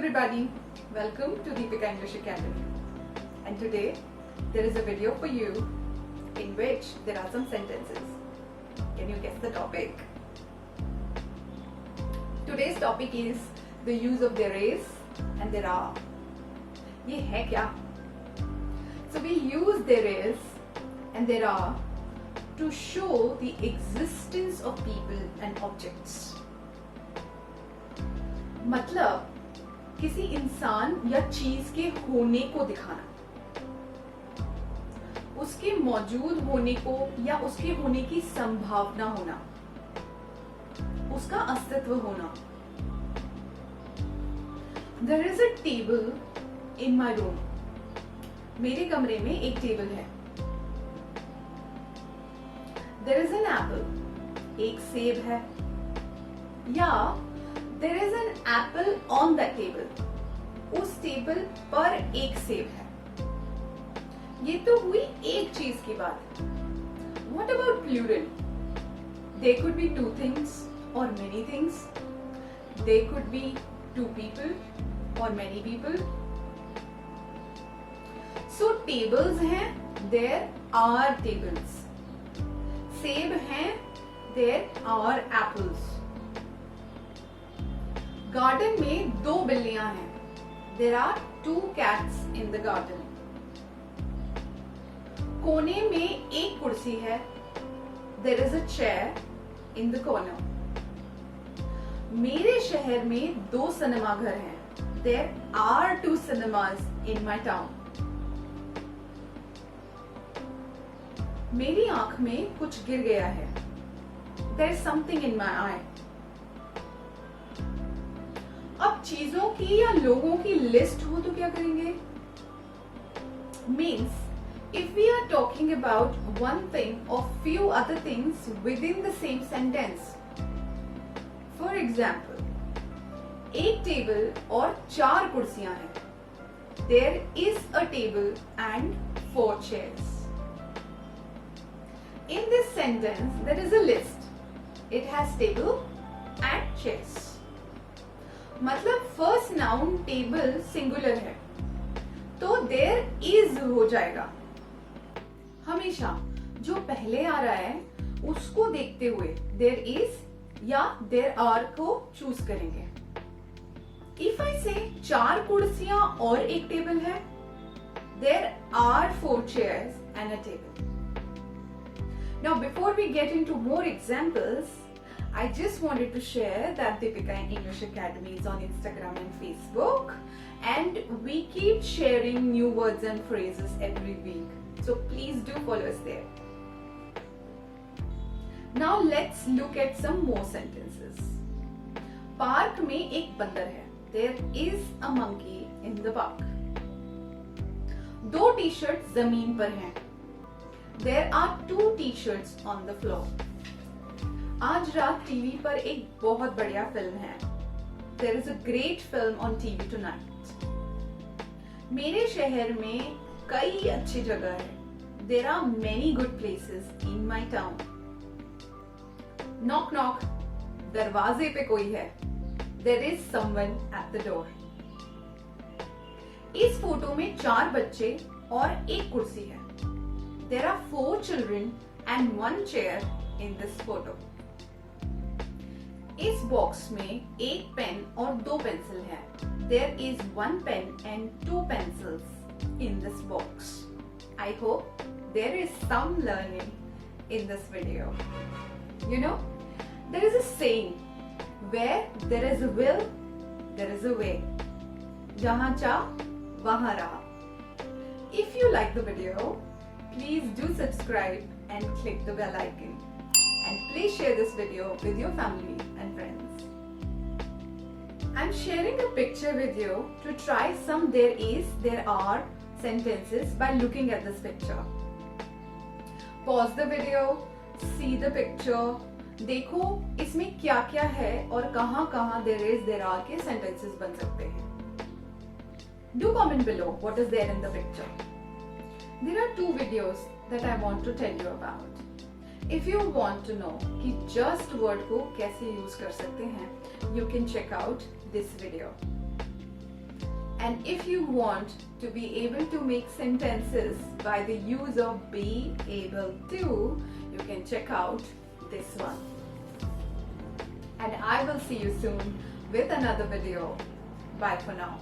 everybody, welcome to Deepika English Academy. And today there is a video for you in which there are some sentences. Can you guess the topic? Today's topic is the use of there is and there are. ये है क्या? So we use there is and there are to show the existence of people and objects. मतलब किसी इंसान या चीज के होने को दिखाना, उसके मौजूद होने को या उसके होने की संभावना होना, उसका अस्तित्व होना. There is a table in my room. मेरे कमरे में एक टेबल है. There is an apple. एक सेब है. या There is an apple on that table. उस टेबल पर एक सेब है. ये तो हुई एक चीज की बात. What about plural? There could be two things or many things. There could be two people or many people. So tables हैं, there are tables. सेब हैं, there are apples. गार्डन में दो बिल्लियां हैं. There are two cats in the garden. कोने में एक कुर्सी है. There is a chair in the corner. मेरे शहर में दो सिनेमा घर हैं. There are two cinemas in my town. मेरी आंख में कुछ गिर गया है. There is something in my eye. अब चीजों की या लोगों की लिस्ट हो तो क्या करेंगे? Means if we are talking about one thing or few other things within the same sentence. For example, एक टेबल और चार कुर्सियां हैं. There is a table and four chairs. In this sentence, there is a list. It has table and chairs. मतलब first noun table singular है तो there is हो जाएगा. हमेशा जो पहले आ रहा है उसको देखते हुए देयर इज या देयर आर को चूज करेंगे. इफ आई से चार कुर्सियां और एक टेबल है, there are four chairs and a table. Now before we get into more examples, I just wanted to share that Deepika English Academy is on Instagram and Facebook, and we keep sharing new words and phrases every week. So please do follow us there. Now let's look at some more sentences. Park में एक बंदर है. There is a monkey in the park. दो T-shirt जमीन पर हैं. There are two t-shirts on the floor. आज रात टीवी पर एक बहुत बढ़िया फिल्म है. There is a great film on TV tonight. मेरे शहर में कई अच्छी जगह है. There are many good places in my town. Knock knock. दरवाजे पे कोई है. There is someone at the door. इस फोटो में चार बच्चे और एक कुर्सी है. There are four children and one chair in this photo. इस बॉक्स में एक पेन और दो पेंसिल है. There is one pen and two pencils in this box. I hope there is some learning in this video. You know, there is a saying, where there is a will, there is a way. जहाँ चाह वहाँ राह. If you like the video, please do subscribe and click the bell icon. And please share this video with your family and friends. I'm sharing a picture with you to try some there is, there are sentences by looking at this picture. Pause the video, see the picture. देखो इसमें क्या क्या है और कहाँ कहाँ there is, there are के sentences बन सकते हैं. Do comment below what is there in the picture. There are two videos that I want to tell you about. If you want to know कि just word को कैसे use कर सकते हैं, you can check out this video. And if you want to be able to make sentences by the use of be able to, you can check out this one. And I will see you soon with another video. Bye for now.